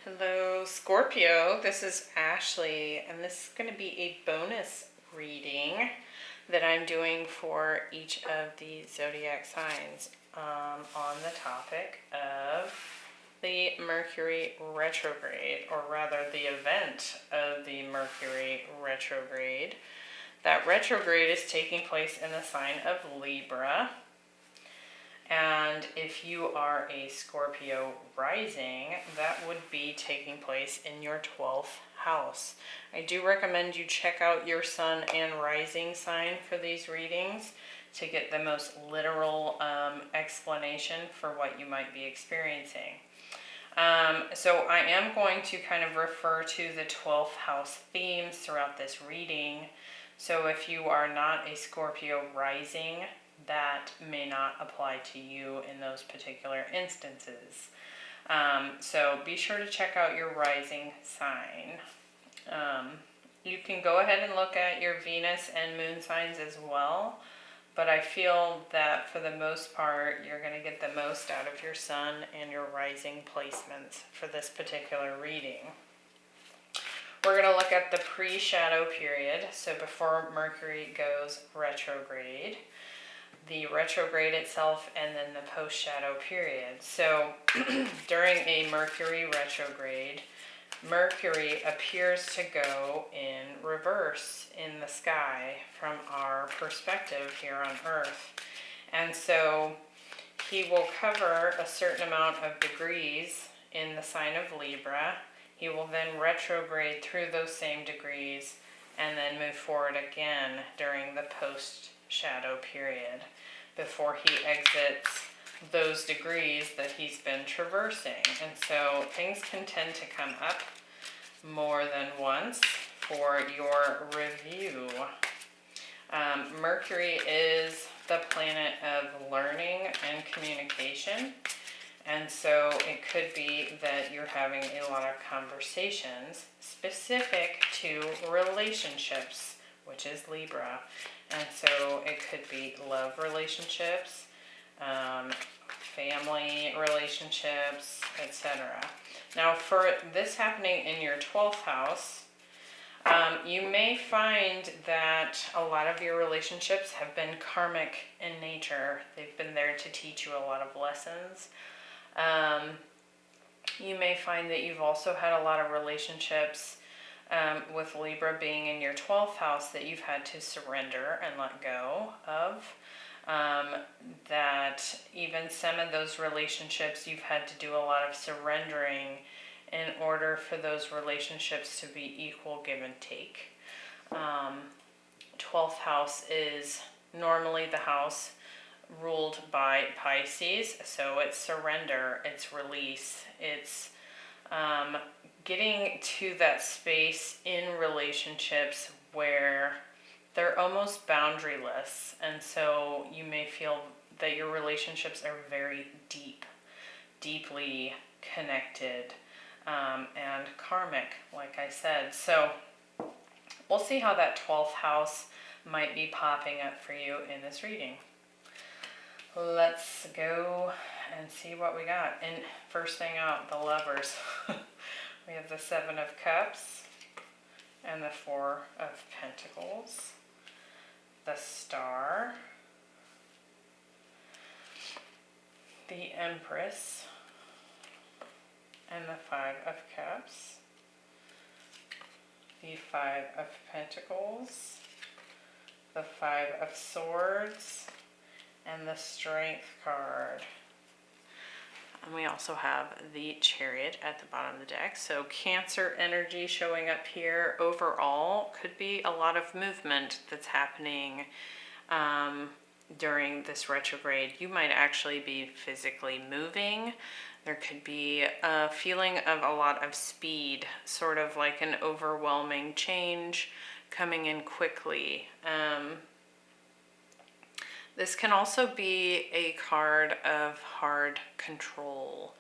Hello, Scorpio. This is Ashley, and this is going to be a bonus reading that I'm doing for each of the zodiac signs on the topic of the Mercury Retrograde, or rather the event of the Mercury Retrograde. That retrograde is taking place in the sign of Libra. And if you are a Scorpio rising, that would be taking place in your 12th house. I do recommend you check out your sun and rising sign for these readings to get the most literal explanation for what you might be experiencing. So I am going to kind of refer to the 12th house themes throughout this reading. So if you are not a Scorpio rising, that may not apply to you in those particular instances. So be sure to check out your rising sign. You can go ahead and look at your Venus and moon signs as well, but I feel that for the most part, you're going to get the most out of your sun and your rising placements for this particular reading. We're going to look at the pre-shadow period, so before Mercury goes retrograde, the retrograde itself, and then the post-shadow period. So during a Mercury retrograde, Mercury appears to go in reverse in the sky from our perspective here on Earth. And so he will cover a certain amount of degrees in the sign of Libra. He will then retrograde through those same degrees and then move forward again during the post-shadow period before he exits those degrees that he's been traversing. And so things can tend to come up more than once for your review. Mercury is the planet of learning and communication. And so it could be that you're having a lot of conversations specific to relationships, which is Libra. And so it could be love relationships, family relationships, etc. Now for this happening in your 12th house, you may find that a lot of your relationships have been karmic in nature. They've been there to teach you a lot of lessons. You may find that you've also had a lot of relationships with Libra being in your 12th house that you've had to surrender and let go of. That even some of those relationships you've had to do a lot of surrendering in order for those relationships to be equal give and take. 12th house is normally the house ruled by Pisces, so it's surrender, it's release, it's getting to that space in relationships where they're almost boundaryless, and so you may feel that your relationships are very deeply connected, and karmic, like I said. So we'll see how that 12th house might be popping up for you in this reading. Let's go and see what we got. And first thing out, the lovers. We have the 7 of Cups and the 4 of Pentacles, the Star, the Empress, and the 5 of Cups, the 5 of Pentacles, the 5 of Swords, and the Strength card. And we also have the Chariot at the bottom of the deck. So Cancer energy showing up here. Overall, could be a lot of movement that's happening during this retrograde. You might actually be physically moving. There could be a feeling of a lot of speed, sort of like an overwhelming change coming in quickly. This can also be a card of hard control,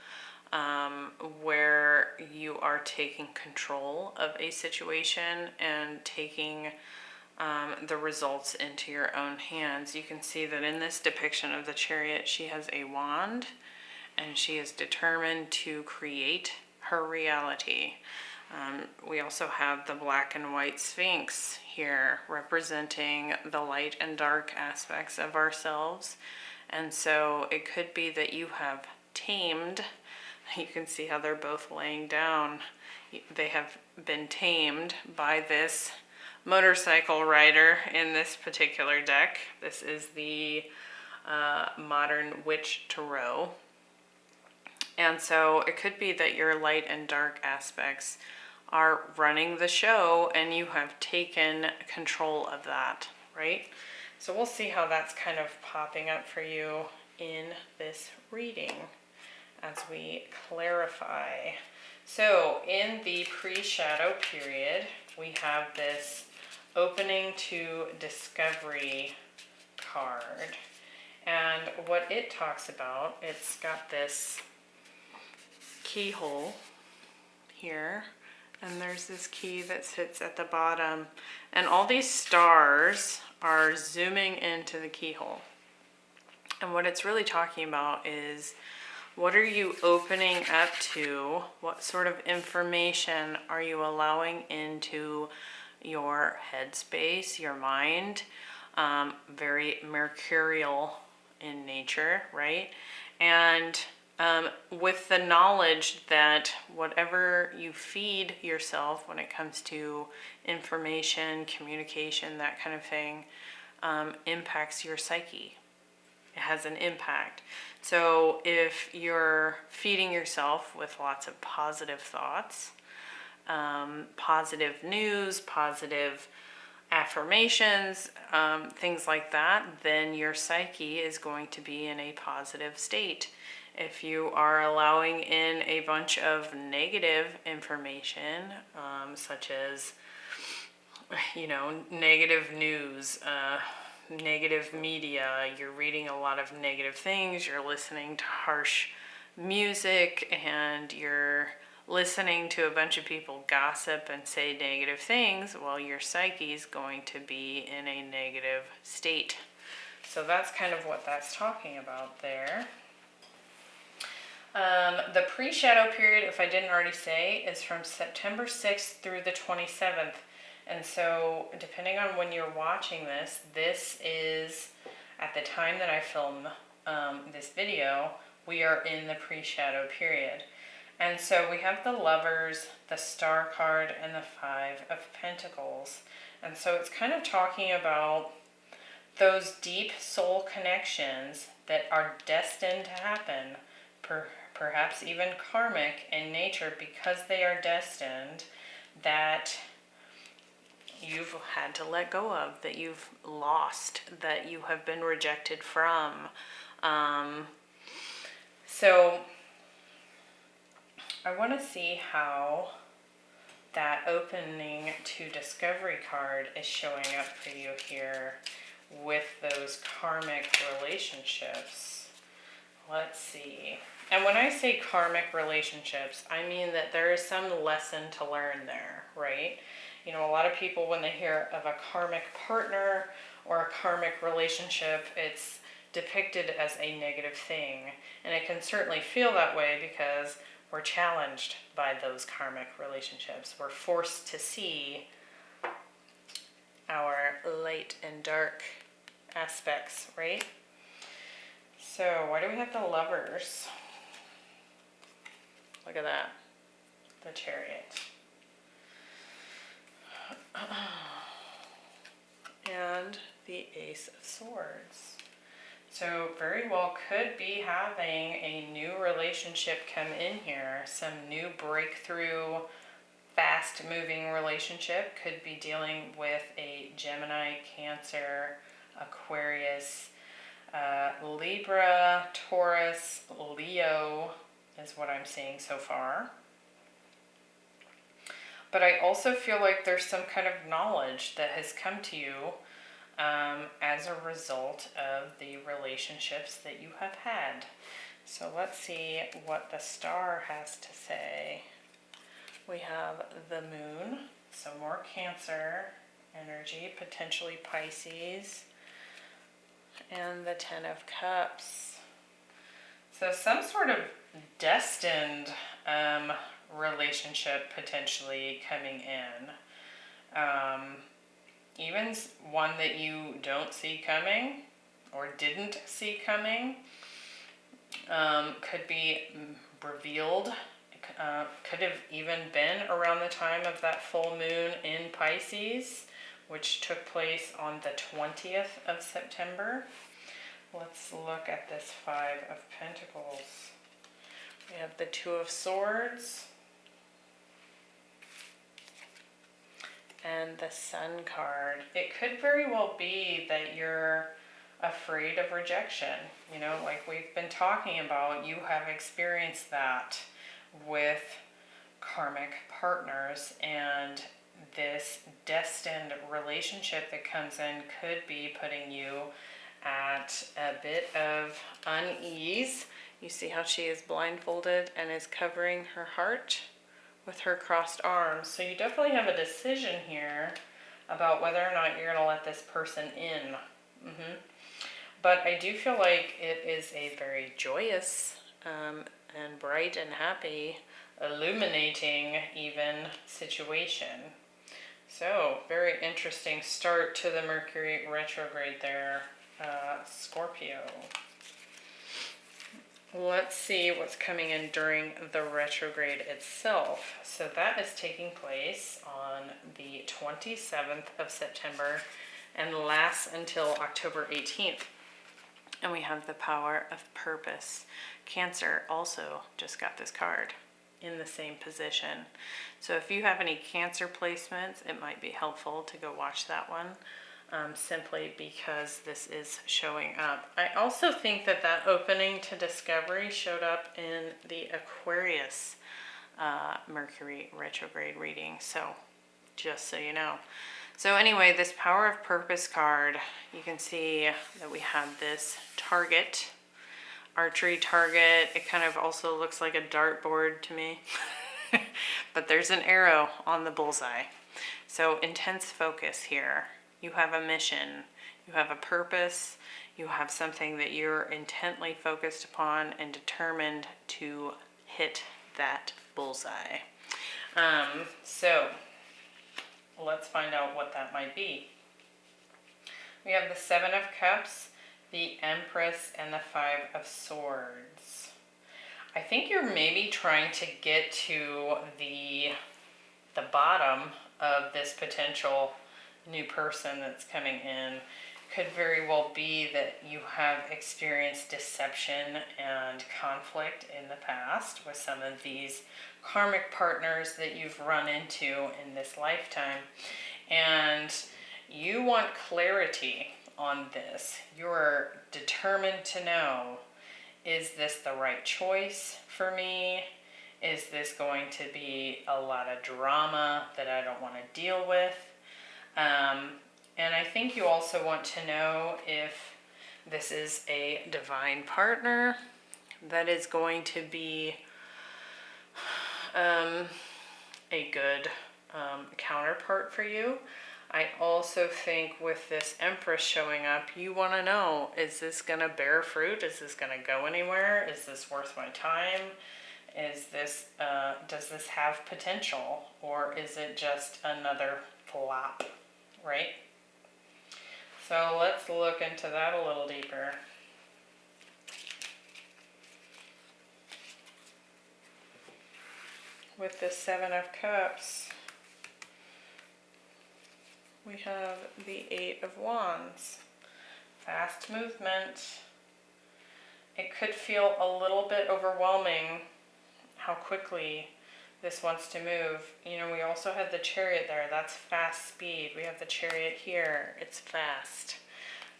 where you are taking control of a situation and taking the results into your own hands. You can see that in this depiction of the Chariot, she has a wand, and she is determined to create her reality. We also have the black and white Sphinx here representing the light and dark aspects of ourselves. And so it could be that you have tamed, you can see how they're both laying down. They have been tamed by this motorcycle rider in this particular deck. This is the Modern Witch Tarot. And so it could be that your light and dark aspects are running the show and you have taken control of that, right? So we'll see how that's kind of popping up for you in this reading as we clarify. So in the pre-shadow period, we have this opening to discovery card. And what it talks about, it's got this keyhole here, and there's this key that sits at the bottom, and all these stars are zooming into the keyhole. And what it's really talking about is, what are you opening up to? What sort of information are you allowing into your headspace, your mind? Very mercurial in nature, right? And with the knowledge that whatever you feed yourself when it comes to information, communication, that kind of thing, impacts your psyche. It has an impact. So if you're feeding yourself with lots of positive thoughts, positive news, positive affirmations, things like that, then your psyche is going to be in a positive state. If you are allowing in a bunch of negative information, such as, negative news, negative media, you're reading a lot of negative things, you're listening to harsh music, and you're listening to a bunch of people gossip and say negative things, well, your psyche is going to be in a negative state. So that's kind of what that's talking about there. The pre-shadow period, if I didn't already say, is from September 6th through the 27th. And so depending on when you're watching this, this is at the time that I film this video, we are in the pre-shadow period. And so we have the Lovers, the Star card, and the Five of Pentacles. And so it's kind of talking about those deep soul connections that are destined to happen, perhaps even karmic in nature, because they are destined, that you've had to let go of, that you've lost, that you have been rejected from. So I want to see how that opening to discovery card is showing up for you here with those karmic relationships. Let's see. And when I say karmic relationships, I mean that there is some lesson to learn there, right? A lot of people, when they hear of a karmic partner or a karmic relationship, it's depicted as a negative thing. And it can certainly feel that way because we're challenged by those karmic relationships. We're forced to see our light and dark aspects, right? So why do we have the Lovers? Look at that. The Chariot. And the Ace of Swords. So very well could be having a new relationship come in here. Some new breakthrough, fast-moving relationship. Could be dealing with a Gemini, Cancer, Aquarius, Libra, Taurus, Leo is what I'm seeing so far. But I also feel like there's some kind of knowledge that has come to you as a result of the relationships that you have had. So let's see what the Star has to say. We have the Moon, so more Cancer energy, potentially Pisces, and the Ten of Cups. So some sort of destined relationship potentially coming in. Even one that you don't see coming or didn't see coming could be revealed. Could have even been around the time of that full moon in Pisces, which took place on the 20th of September. Let's look at this Five of Pentacles. We have the Two of Swords and the Sun card. It could very well be that you're afraid of rejection. You know, like we've been talking about, you have experienced that with karmic partners, and this destined relationship that comes in could be putting you at a bit of unease. You see how she is blindfolded and is covering her heart with her crossed arms. So you definitely have a decision here about whether or not you're going to let this person in. But I do feel like it is a very joyous and bright and happy, illuminating even situation. So very interesting start to the Mercury retrograde there, Scorpio. Let's see what's coming in during the retrograde itself. So that is taking place on the 27th of September and lasts until October 18th. And we have the Power of Purpose. Cancer also just got this card in the same position. So if you have any Cancer placements, it might be helpful to go watch that one, simply because this is showing up. I also think that that opening to discovery showed up in the Aquarius Mercury retrograde reading. So just so you know. So anyway, this Power of Purpose card, you can see that we have this target, archery target. It kind of also looks like a dartboard to me, but there's an arrow on the bullseye. So intense focus here. You have a mission, you have a purpose, you have something that you're intently focused upon and determined to hit that bullseye. So let's find out what that might be. We have the Seven of Cups, the Empress, and the Five of Swords. I think you're maybe trying to get to the bottom of this potential new person that's coming in. Could very well be that you have experienced deception and conflict in the past with some of these karmic partners that you've run into in this lifetime. And you want clarity on this. You're determined to know, is this the right choice for me? Is this going to be a lot of drama that I don't want to deal with? And I think you also want to know if this is a divine partner that is going to be a good counterpart for you. I also think with this Empress showing up, you want to know, is this going to bear fruit? Is this going to go anywhere? Is this worth my time? Is this, does this have potential? Or is it just another flop, right? So let's look into that a little deeper. With the Seven of Cups, we have the Eight of Wands. Fast movement. It could feel a little bit overwhelming how quickly this wants to move. You know, we also have the Chariot there. That's fast speed. We have the Chariot here. It's fast.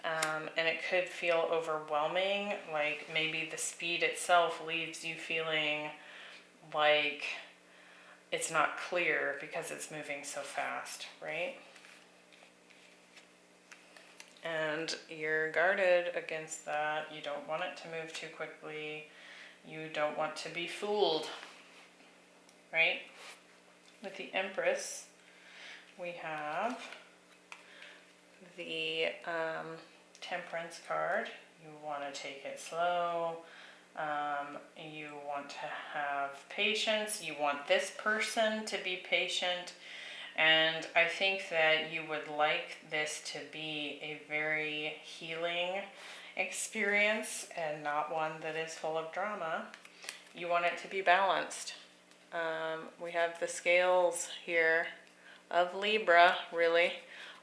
And it could feel overwhelming, like maybe the speed itself leaves you feeling like it's not clear because it's moving so fast, right? And you're guarded against that. You don't want it to move too quickly. You don't want to be fooled, right? With the Empress, we have the Temperance card. You want to take it slow, You want to have patience. You want this person to be patient. And I think that you would like this to be a very healing experience and not one that is full of drama. You want it to be balanced. We have the scales here of Libra, really,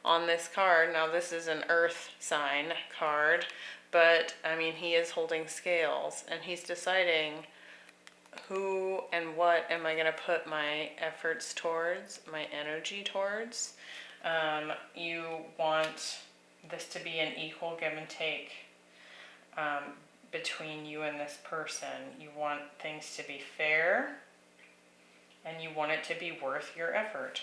on this card. Now, this is an earth sign card, but I mean, he is holding scales and he's deciding who and what am I going to put my efforts towards, my energy towards. You want this to be an equal give and take between you and this person. You want things to be fair, and you want it to be worth your effort.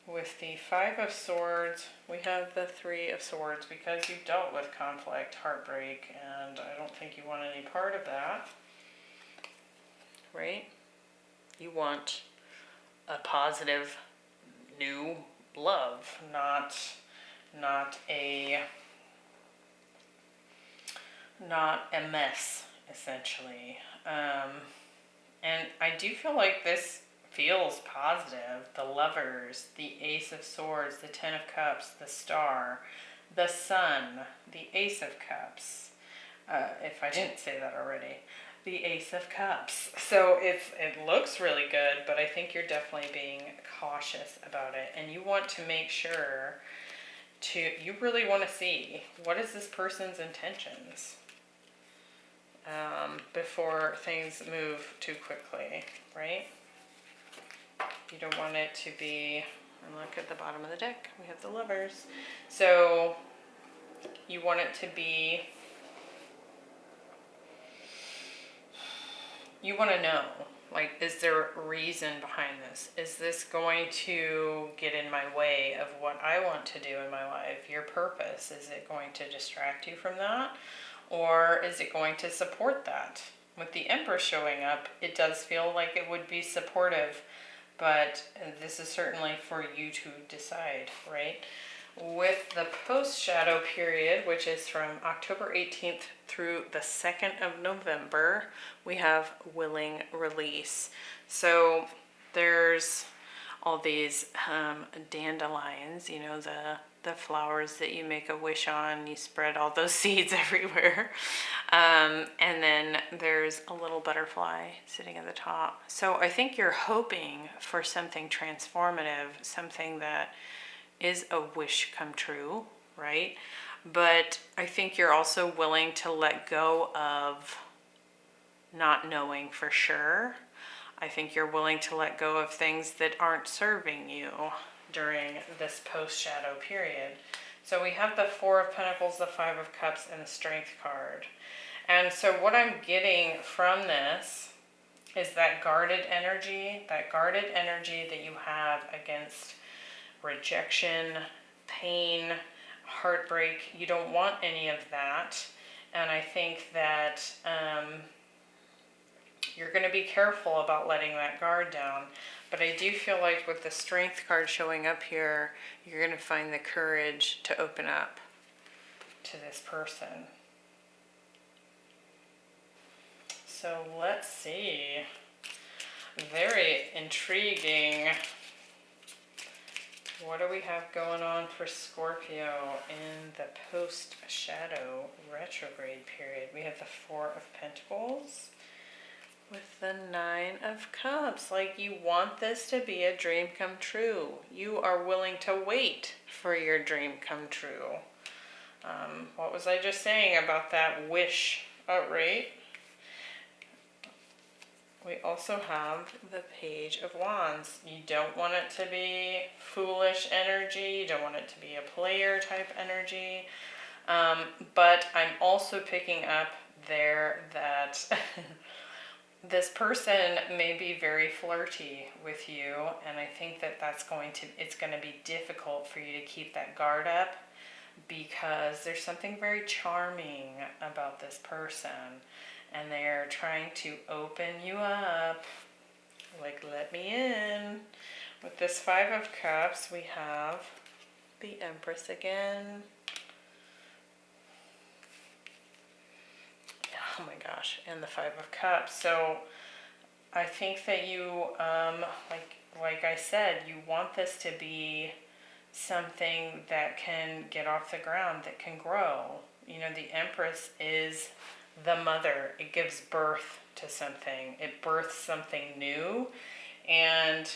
With the Five of Swords, we have the Three of Swords because you dealt with conflict, heartbreak, and I don't think you want any part of that. Right? You want a positive new love, not a mess, essentially. And I do feel like this feels positive. The Lovers, the Ace of Swords, the Ten of Cups, the Star, the Sun, the Ace of Cups. If I didn't say that already. The Ace of Cups. So it looks really good, but I think you're definitely being cautious about it. And you want to make sure you really want to see what is this person's intentions before things move too quickly, right? You don't want it to be, and look at the bottom of the deck, we have the Lovers. So you want it to be, you want to know, like, is there a reason behind this? Is this going to get in my way of what I want to do in my life? Your purpose, is it going to distract you from that? Or is it going to support that? With the Empress showing up, it does feel like it would be supportive, but this is certainly for you to decide, right? With the post-shadow period, which is from October 18th through the 2nd of November, we have willing release. So there's all these dandelions, you know, the flowers that you make a wish on, you spread all those seeds everywhere. And then there's a little butterfly sitting at the top. So I think you're hoping for something transformative, something that is a wish come true, right? But I think you're also willing to let go of not knowing for sure. I think you're willing to let go of things that aren't serving you during this post-shadow period. So we have the Four of Pentacles, the Five of Cups, and the Strength card. And so what I'm getting from this is that guarded energy that you have against rejection, pain, heartbreak. You don't want any of that. And I think that you're going to be careful about letting that guard down. But I do feel like with the Strength card showing up here, you're going to find the courage to open up to this person. So let's see. Very intriguing. What do we have going on for Scorpio in the post-shadow retrograde period? We have the Four of Pentacles with the Nine of Cups. Like, you want this to be a dream come true. You are willing to wait for your dream come true. What was I just saying about that wish, right? We also have the Page of Wands. You don't want it to be foolish energy. You don't want it to be a player type energy. But I'm also picking up there that this person may be very flirty with you. And I think that it's going to be difficult for you to keep that guard up because there's something very charming about this person. And they're trying to open you up, like, let me in. With this Five of Cups, we have the Empress again. oh my gosh, and the Five of Cups. So I think that you, like I said, you want this to be something that can get off the ground, that can grow. You know, the Empress is the mother. It gives birth to something. It births something new. And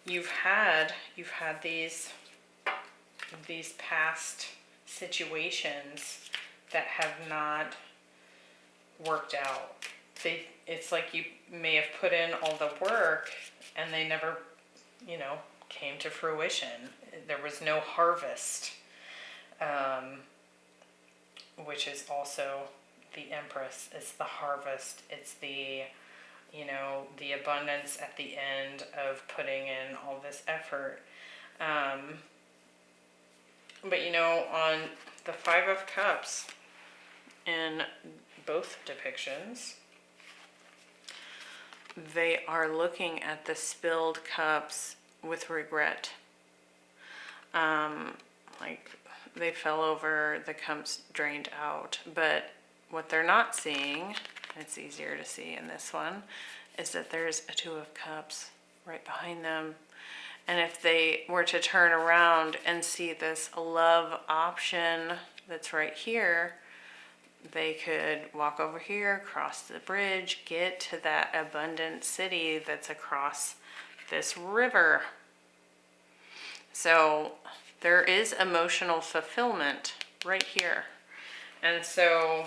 you've had these past situations that have not worked out. It's like you may have put in all the work and they never, you know, came to fruition. There was no harvest, which is also the Empress. It's the harvest. It's the, you know, the abundance at the end of putting in all this effort. But you know, on the Five of Cups in both depictions, they are looking at the spilled cups with regret. Like they fell over, the cups drained out. But what they're not seeing, it's easier to see in this one, is that there's a Two of Cups right behind them. And if they were to turn around and see this love option that's right here, they could walk over here, cross the bridge, get to that abundant city that's across this river. So there is emotional fulfillment right here. And so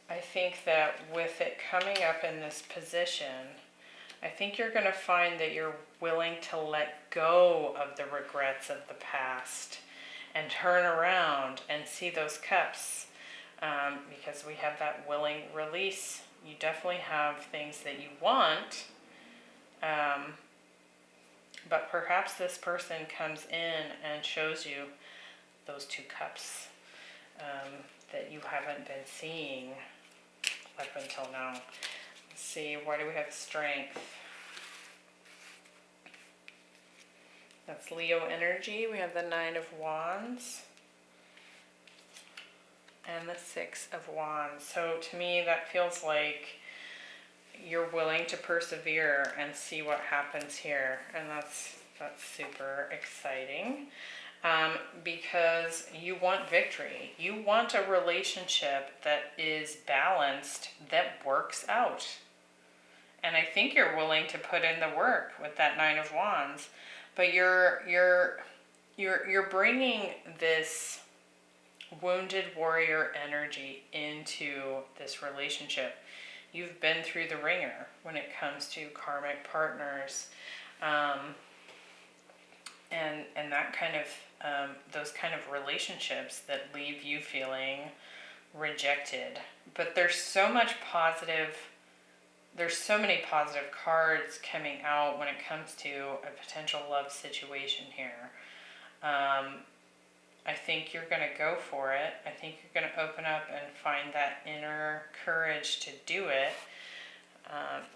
I think that with it coming up in this position, I think you're going to find that you're willing to let go of the regrets of the past and turn around and see those cups, because we have that willing release. You definitely have things that you want, but perhaps this person comes in and shows you those two cups that you haven't been seeing up until now. Let's see, why do we have strength? That's Leo energy. We have the Nine of Wands and the Six of Wands. So to me, that feels like you're willing to persevere and see what happens here. And that's super exciting, because you want victory. You want a relationship that is balanced, that works out. And I think you're willing to put in the work with that Nine of Wands. But you're bringing this wounded warrior energy into this relationship. You've been through the ringer when it comes to karmic partners, and that kind of those kind of relationships that leave you feeling rejected. But there's so much positive. There's so many positive cards coming out when it comes to a potential love situation here. I think you're going to go for it. I think you're going to open up and find that inner courage to do it.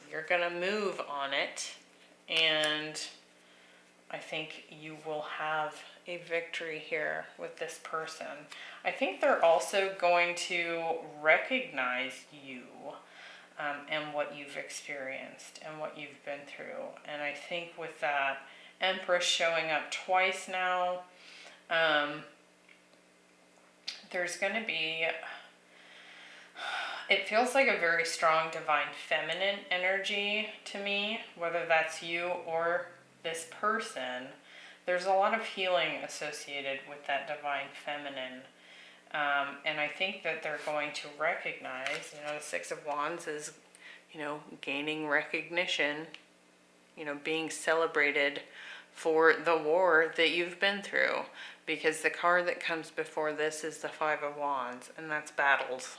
You're going to move on it. And I think you will have a victory here with this person. I think they're also going to recognize you. And what you've experienced and what you've been through. And I think with that Empress showing up twice now, there's going to be, it feels like a very strong divine feminine energy to me, whether that's you or this person. There's a lot of healing associated with that divine feminine. And I think that they're going to recognize, you know, the Six of Wands is, you know, gaining recognition, you know, being celebrated for the war that you've been through. Because the card that comes before this is the Five of Wands, and that's battles.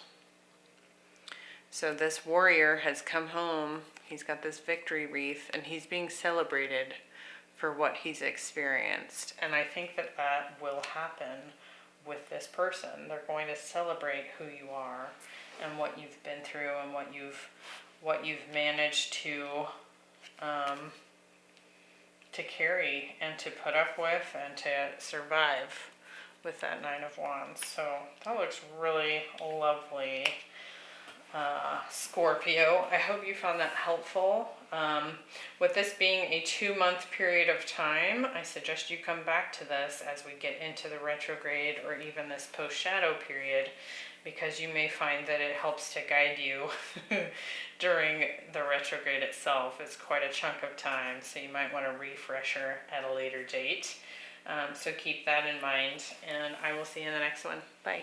So this warrior has come home, he's got this victory wreath, and he's being celebrated for what he's experienced. And I think that that will happen with this person. They're going to celebrate who you are and what you've been through and what you've managed to to carry and to put up with and to survive with that Nine of Wands. So that looks really lovely, Scorpio. I hope you found that helpful. With this being a 2-month period of time, I suggest you come back to this as we get into the retrograde or even this post-shadow period, because you may find that it helps to guide you during the retrograde itself. It's quite a chunk of time, so you might want a refresher at a later date. So keep that in mind, and I will see you in the next one. Bye.